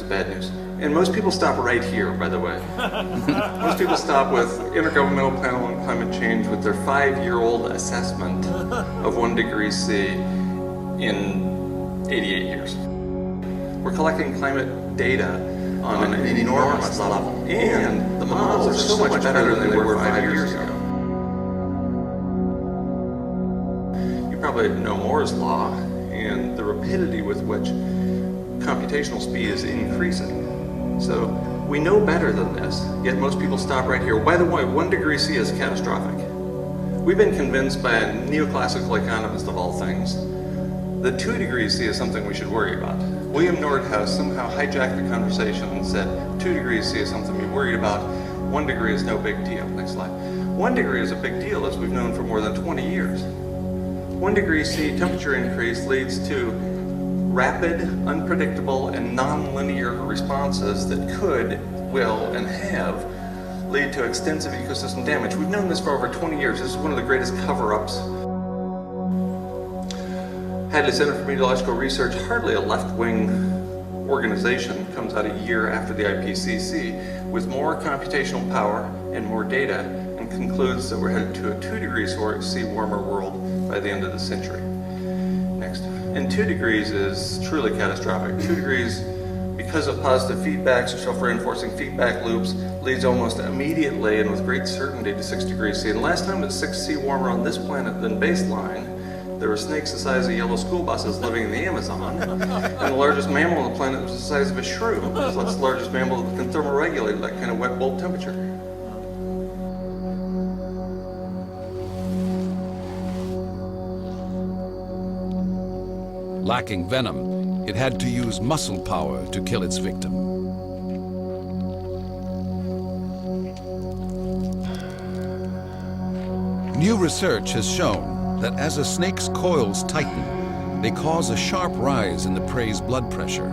is bad news. And most people stop right here, by the way. Most people stop with Intergovernmental Panel on Climate Change with their 5-year-old assessment of 1 degree C in 88 years. We're collecting climate data on an enormous level. And the models are so much better than they were 5 years ago. You probably know Moore's Law and the rapidity with which computational speed is increasing. So we know better than this, yet most people stop right here. By the way, 1 degree C is catastrophic. We've been convinced by a neoclassical economist of all things that 2 degrees C is something we should worry about. William Nordhaus somehow hijacked the conversation and said 2 degrees C is something to be worried about, 1 degree is no big deal. Next slide. 1 degree is a big deal, as we've known for more than 20 years. 1 degree C temperature increase leads to rapid, unpredictable, and non-linear responses that could, will, and have lead to extensive ecosystem damage. We've known this for over 20 years. This is one of the greatest cover-ups. Hadley Center for Meteorological Research, hardly a left-wing organization, comes out a year after the IPCC with more computational power and more data, and concludes that we're headed to a 2 degrees C warmer world by the end of the century. Next. And 2 degrees is truly catastrophic. 2 degrees, because of positive feedbacks or self-reinforcing feedback loops, leads almost immediately and with great certainty to 6 degrees C. And the last time it was 6 C warmer on this planet than baseline, there were snakes the size of yellow school buses living in the Amazon, and the largest mammal on the planet was the size of a shrew. So that's the largest mammal that can thermoregulate that kind of wet bulb temperature. Lacking venom, it had to use muscle power to kill its victim. New research has shown that as a snake's coils tighten, they cause a sharp rise in the prey's blood pressure.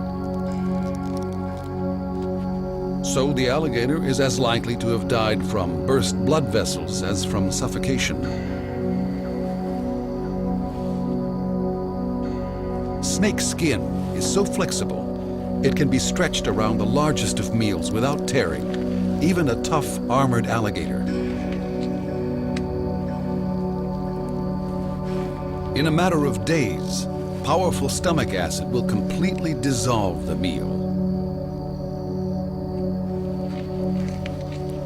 So the alligator is as likely to have died from burst blood vessels as from suffocation. Snake skin is so flexible, it can be stretched around the largest of meals without tearing, even a tough armored alligator. In a matter of days, powerful stomach acid will completely dissolve the meal.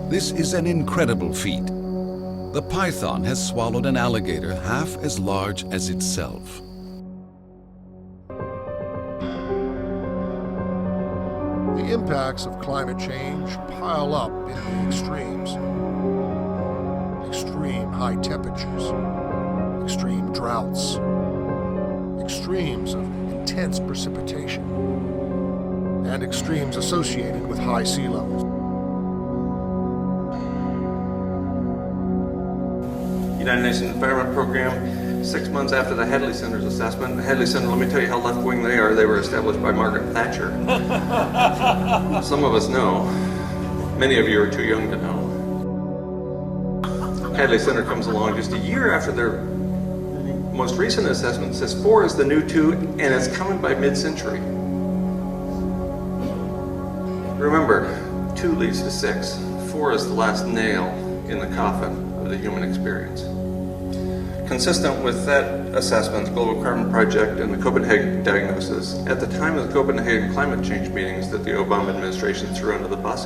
This is an incredible feat. The python has swallowed an alligator half as large as itself. The impacts of climate change pile up in the extremes. Extreme high temperatures, extreme droughts, extremes of intense precipitation, and extremes associated with high sea levels. United Nations Environment Program, 6 months after the Hadley Center's assessment. The Hadley Center, let me tell you how left-wing they are. They were established by Margaret Thatcher. Some of us know. Many of you are too young to know. Hadley Center comes along just a year after their most recent assessment, says 4 is the new 2, and it's coming by mid-century. Remember, 2 leads to 6. 4 is the last nail in the coffin of the human experience. Consistent with that assessment, the Global Carbon Project and the Copenhagen diagnosis, at the time of the Copenhagen climate change meetings that the Obama administration threw under the bus,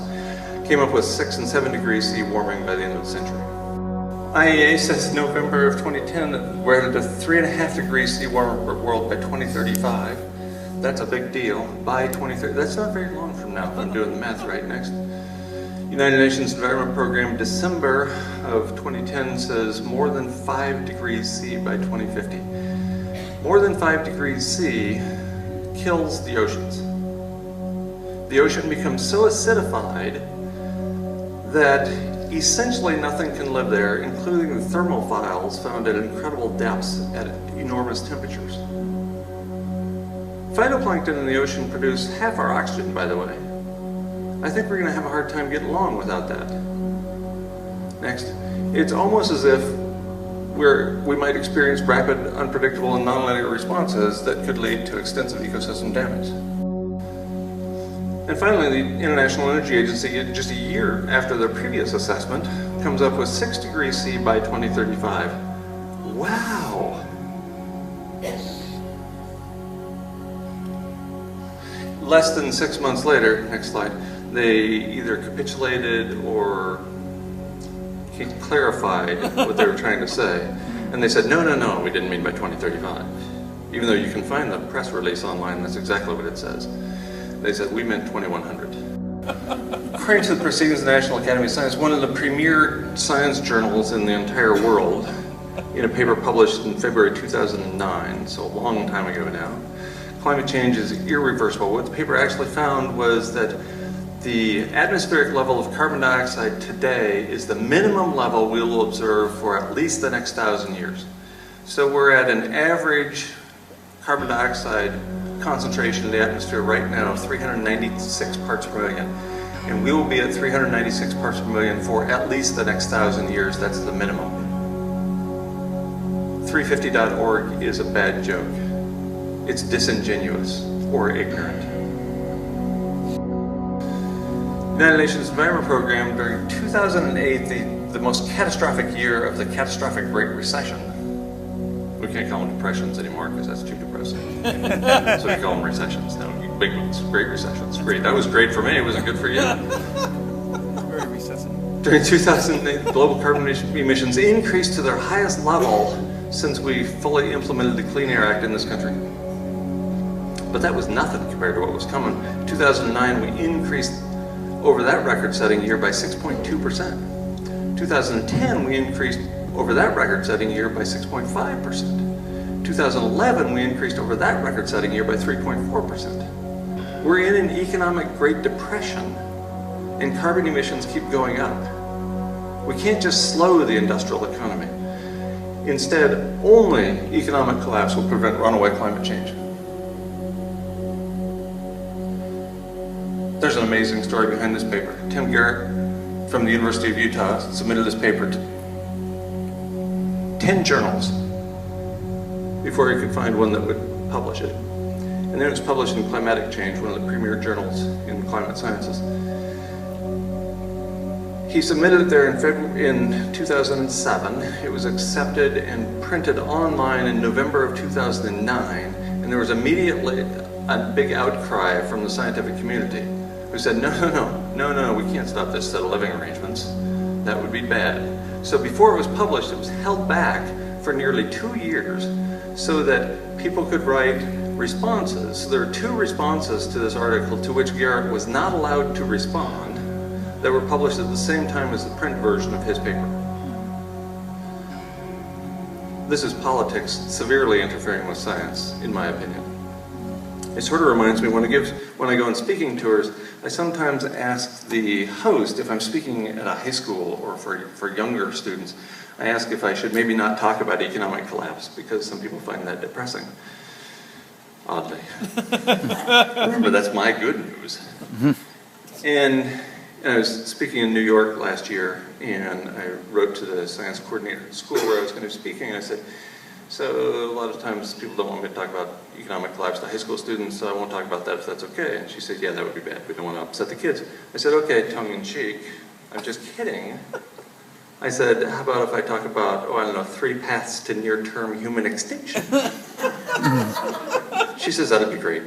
came up with 6 and 7 degrees C warming by the end of the century. IEA says November of 2010 that we're headed to 3.5 degrees C warmer world by 2035. That's a big deal. By 2030, that's not very long from now if I'm doing the math right. Next. United Nations Environment Program, December of 2010 says more than 5 degrees C by 2050. More than 5 degrees C kills the oceans. The ocean becomes so acidified that essentially nothing can live there, including the thermophiles found at incredible depths at enormous temperatures. Phytoplankton in the ocean produce half our oxygen, by the way. I think we're going to have a hard time getting along without that. Next. It's almost as if we might experience rapid, unpredictable, and nonlinear responses that could lead to extensive ecosystem damage. And finally, the International Energy Agency, just a year after their previous assessment, comes up with 6 degrees C by 2035. Wow! Less than 6 months later, next slide, they either capitulated or clarified what they were trying to say. And they said, no, no, no, we didn't mean by 2035. Even though you can find the press release online, that's exactly what it says. They said, we meant 2100. According to the Proceedings of the National Academy of Science, one of the premier science journals in the entire world, in a paper published in February 2009, so a long time ago now, climate change is irreversible. What the paper actually found was that the atmospheric level of carbon dioxide today is the minimum level we will observe for at least the next 1,000 years. So we're at an average carbon dioxide concentration in the atmosphere right now of 396 parts per million. And we will be at 396 parts per million for at least the next 1,000 years. That's the minimum. 350.org is a bad joke. It's disingenuous or ignorant. The United Nations Environment Program, during 2008, the most catastrophic year of the catastrophic Great Recession. We can't call them depressions anymore because that's too depressing. So we call them recessions now. Big ones, great recessions. Great. That was great for me. Was it good for you? Very recessive. During 2008, global carbon emissions increased to their highest level since we fully implemented the Clean Air Act in this country. But that was nothing compared to what was coming. In 2009, we increased over that record-setting year by 6.2%. 2010, we increased over that record-setting year by 6.5%. 2011, we increased over that record-setting year by 3.4%. We're in an economic Great Depression, and carbon emissions keep going up. We can't just slow the industrial economy. Instead, only economic collapse will prevent runaway climate change. There's an amazing story behind this paper. Tim Garrett from the University of Utah submitted this paper to 10 journals before he could find one that would publish it. And then it was published in Climatic Change, one of the premier journals in climate sciences. He submitted it there in 2007. It was accepted and printed online in November of 2009, and there was immediately a big outcry from the scientific community who said, no, we can't stop this set of living arrangements. That would be bad. So before it was published, it was held back for nearly 2 years so that people could write responses. So there are 2 responses to this article to which Garrett was not allowed to respond that were published at the same time as the print version of his paper. This is politics severely interfering with science, in my opinion. It sort of reminds me when I go on speaking tours, I sometimes ask the host, if I'm speaking at a high school or for younger students, I ask if I should maybe not talk about economic collapse because some people find that depressing. Oddly. Remember, that's my good news. Mm-hmm. And I was speaking in New York last year, and I wrote to the science coordinator at the school where I was going to be speaking, and I said, so a lot of times people don't want me to talk about economic collapse to high school students, so I won't talk about that if that's okay. And she said, yeah, that would be bad. We don't want to upset the kids. I said, okay, tongue in cheek. I'm just kidding. I said, how about if I talk about, 3 paths to near-term human extinction? She says, that'd be great.